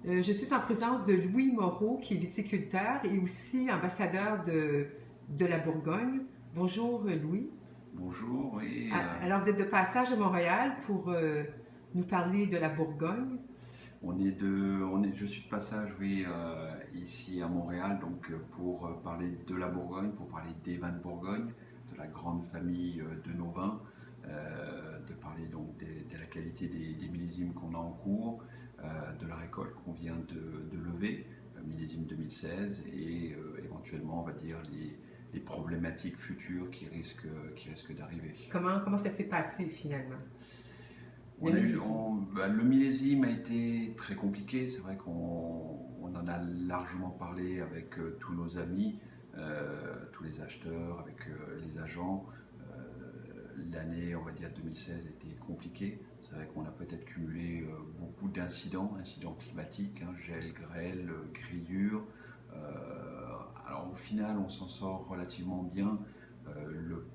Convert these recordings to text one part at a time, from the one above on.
Je suis en présence de Louis Moreau, qui est viticulteur et aussi ambassadeur de la Bourgogne. Bonjour Louis. Bonjour, oui. Alors vous êtes de passage à Montréal pour nous parler de la Bourgogne. Je suis de passage, oui, ici à Montréal, donc pour parler de la Bourgogne, pour parler des vins de Bourgogne, de la grande famille de nos vins, de parler donc de la qualité des millésimes qu'on a en cours, de la récolte qu'on vient de lever, millésime 2016, et éventuellement, on va dire, les problématiques futures qui risquent d'arriver. Comment ça s'est passé finalement? Le On a eu, millésime. le millésime a été très compliqué. C'est vrai qu'on en a largement parlé avec tous nos amis, tous les acheteurs, avec les agents. L'année, on va dire 2016, a été compliquée. C'est vrai qu'on a peut-être cumulé beaucoup incidents climatiques, hein, gel, grêle, grillure. Alors au final, on s'en sort relativement bien. Le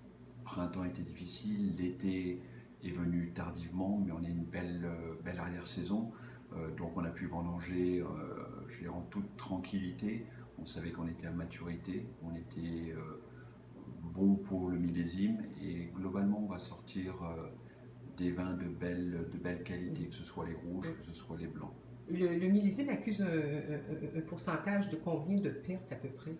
printemps était difficile, l'été est venu tardivement, mais on a une belle arrière-saison. Donc on a pu vendanger, je veux dire, en toute tranquillité. On savait qu'on était à maturité, on était bon pour le millésime et globalement on va sortir des vins de belle qualité, que ce soit les rouges, que ce soit les blancs. Le millésime accuse un pourcentage de combien de pertes à peu près?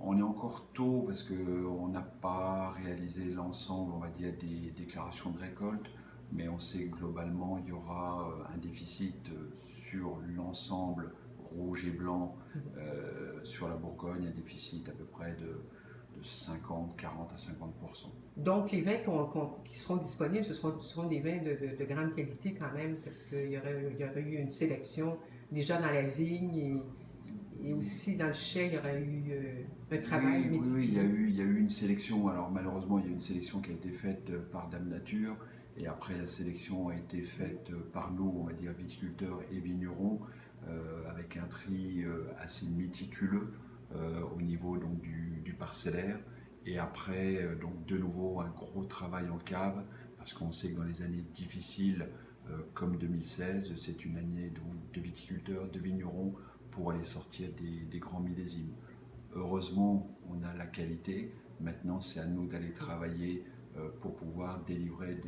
On est encore tôt parce qu'on n'a pas réalisé l'ensemble, on va dire, des déclarations de récolte, mais on sait que globalement il y aura un déficit sur l'ensemble rouge et blanc sur la Bourgogne, un déficit à peu près de 50, 40 à 50%. Donc, les vins qui seront disponibles, ce seront des vins de grande qualité quand même, parce qu'il y aurait eu une sélection déjà dans la vigne et aussi dans le chai, il y aurait eu un travail Oui, oui, oui, méticuleux. il y a eu une sélection. Alors malheureusement, il y a eu une sélection qui a été faite par Dame Nature. Et après, la sélection a été faite par nous, on va dire viticulteurs et vignerons, avec un tri assez méticuleux au niveau donc, du parcellaire. Et après, donc de nouveau, un gros travail en cave, parce qu'on sait que dans les années difficiles, comme 2016, c'est une année donc, de viticulteurs, de vignerons, pour aller sortir des grands millésimes. Heureusement, on a la qualité. Maintenant, c'est à nous d'aller travailler pour pouvoir délivrer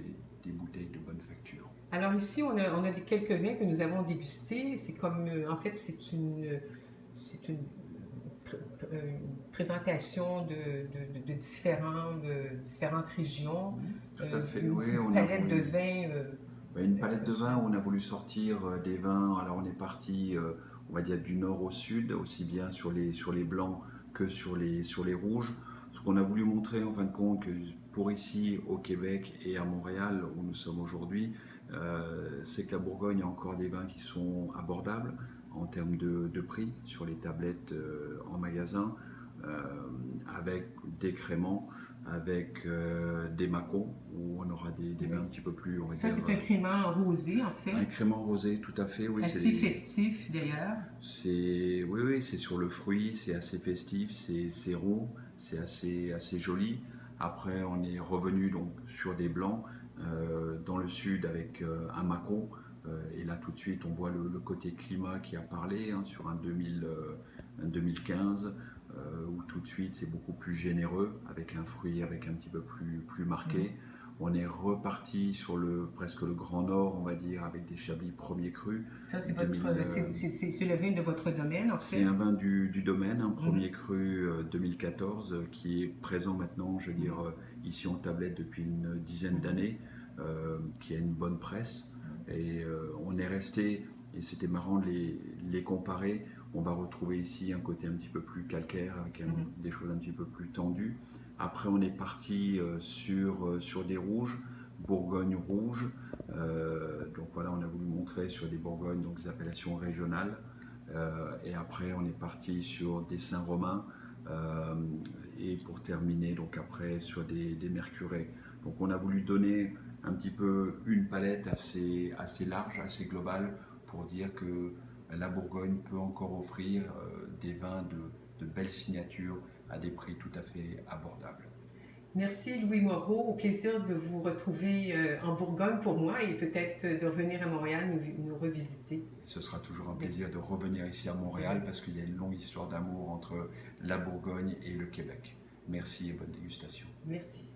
des bouteilles de bonne facture. Alors ici, on a quelques vins que nous avons dégustés. C'est comme, en fait, c'est une présentation de différentes régions, Tout à fait, une, oui. une On a palette de voulu vins. une palette de vins. On a voulu sortir des vins. Alors, on est parti, on va dire, du nord au sud, aussi bien sur les blancs que sur les rouges. Ce qu'on a voulu montrer, en fin de compte, que pour ici, au Québec et à Montréal, où nous sommes aujourd'hui, c'est que la Bourgogne a encore des vins qui sont abordables en termes de prix sur les tablettes en magasin, euh, avec des créments, avec des macons, où on aura des vins un petit peu plus, on va Ça, dire, c'est un crément rosé, en fait, un crément rosé, tout à fait, oui, assez festif d'ailleurs. oui, oui, c'est sur le fruit, c'est assez festif, c'est rond, c'est assez joli. Après, on est revenu donc sur des blancs dans le sud avec un Mâcon. Et là, tout de suite, on voit le côté climat qui a parlé hein, sur un 2015, où tout de suite, c'est beaucoup plus généreux, avec un fruit avec un petit peu plus marqué. On est reparti sur presque le Grand Nord, on va dire, avec des Chablis premiers crus. Ça, c'est 2000, c'est le vin de votre domaine, en c'est fait. un vin du domaine, un premier cru 2014 qui est présent maintenant, je veux dire, ici en tablette depuis une dizaine d'années, qui a une bonne presse. Et on est resté, et c'était marrant de les comparer. On va retrouver ici un côté un petit peu plus calcaire, avec des choses un petit peu plus tendues. Après, on est parti sur des rouges, Bourgogne rouge. Donc voilà, on a voulu montrer sur des Bourgognes, donc des appellations régionales. Et après, on est parti sur des Saint-Romains euh, et pour terminer, donc après, sur des Mercurés. Donc on a voulu donner un petit peu une palette assez large, assez globale pour dire que la Bourgogne peut encore offrir des vins de belles signatures à des prix tout à fait abordables. Merci Louis Moreau, au plaisir de vous retrouver en Bourgogne pour moi et peut-être de revenir à Montréal nous revisiter. Ce sera toujours un plaisir de revenir ici à Montréal parce qu'il y a une longue histoire d'amour entre la Bourgogne et le Québec. Merci et bonne dégustation. Merci.